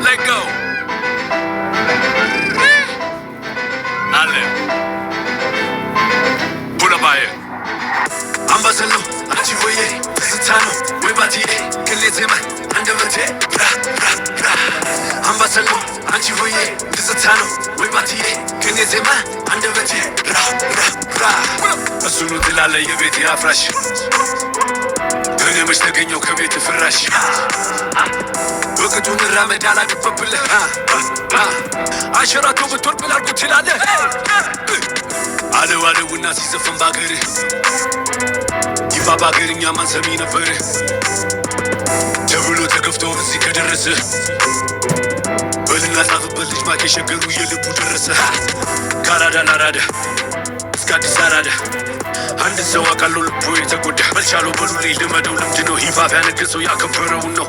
Let go. Ale. Pull up aye. Ambassador, anjivoye, Sitano, Webatiye, Kelezema, Andavate, Ambassador, anjivoye, Sitano, Webatiye, Kelezema, Andavate, Asunu Tilale, Yabeti Afrash. እኔ መች ተገኘው ከቤት ፍራሽ ወቅቱን ራመድ አላገባብልህ አሸራቶ ብትወር ብላልኩት ትላለህ አለውና ሲዘፈን ባገርህ ይፋ ባገርኛ ማን ሰሚ ነበር ተብሎ ተገፍቶ እዚህ ከደረሰ በልና ጻፍበት ልጅ ማኬ ሸገሩ የልቡ ደረሰ ካራዳ ናራዳ እስከ አዲስ አራዳ አንድ ሰው አቃሎ ልቡ የተጎዳ መልቻሎ በሉልኝ ልመደው ልምድ ነው ሂፓፕ ያነገሰው ያከበረውን ነው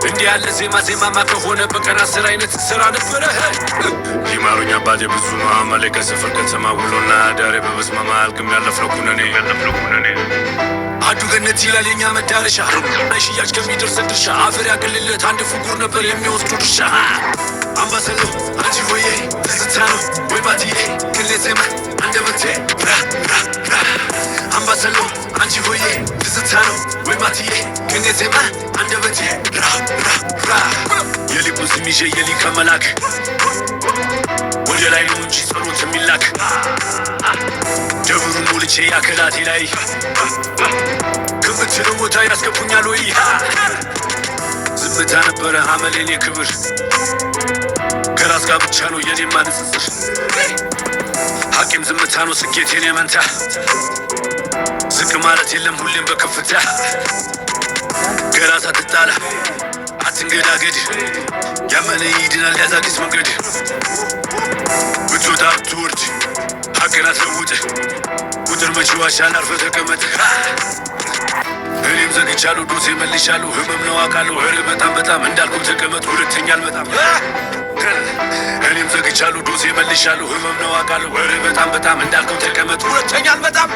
እንዲህ ያለ ዜማ ከሆነ በቀን 10 አይነት ስራ ነበረ ይማሩኝ አባቴ ብዙ ነው አማሌ ከሰፈር ከተማ ውሎና ዳሬ በበስማማ አልቅም ያለፍነው ኩነኔ አዱ ገነት ይላል የኛ መዳረሻ ሽያጭ ከሚደርስ ድርሻ አፈር ያቅልለት አንድ ፍጉር ነበር የሚወስዱ ድርሻ አምባሰሎ አንጂሆዬ ስታኖ ወይባቲዬ ክሌዜማ አንደበቴ አምባሰሎ አንጂሆዬ ስታኖ ወይባቲዬ ክሌዜማ አንደበቴ የሊቁን ስም ይዤ የሊቀ መላክ ወደ ላይ ነው እንጂ ጸሎት የሚላክ ደብሩን ሞልቼ ያከላቴ ላይ ከምትለው ቦታ ያስገቡኛል ወይ ዝምታ ነበረ አመሌኔ ክብር ከራስ ጋር ብቻ ነው የኔማ ንጽጽር ሐቂም ዝምታ ነው ስኬቴን የመንታ ዝቅ ማለት የለም ሁሌም በከፍታ ከራስ አትጣላ አትንገዳገድ ያመነ ይድናል ያዛዲስ መንገድ ብትወጣ ብትወርድ ሐቅን አትለውጥ ቁጥር መቼ ዋሻል አርፈህ ተቀመጥ እኔም ዘግቻለሁ ዶሴ መልሻለሁ ህመም ነው አውቃለሁ ኧረ በጣም እንዳልኩ ተቀመጥ ሁለተኛ አልመጣም እኔም ዘግቻለሁ ዶሴ መልሻለሁ ህመም ነው አውቃለሁ ኧረ በጣም እንዳልኩ ተቀመጥ ሁለተኛ አልመጣም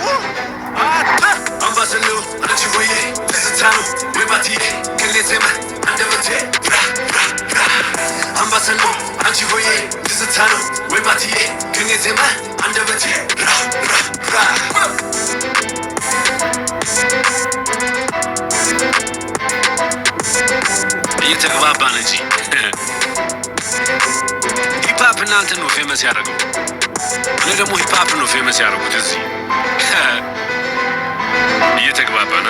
አምባሰሎ አንጂሆዬ ስታኖ ወይባቲዬ ክሌዜማ አንደበቴ አምባሰሎ አንጂሆዬ ስታኖ ወይባቲዬ ክሌዜማ አንደበቴ እየተግባባን እንጂ ሂፓፕ እናንተን ነው ፌመስ ያደረገው እኔ ደግሞ ሂፓፕ ነው ፌመስ ያደረጉት እዚህ እየተግባባን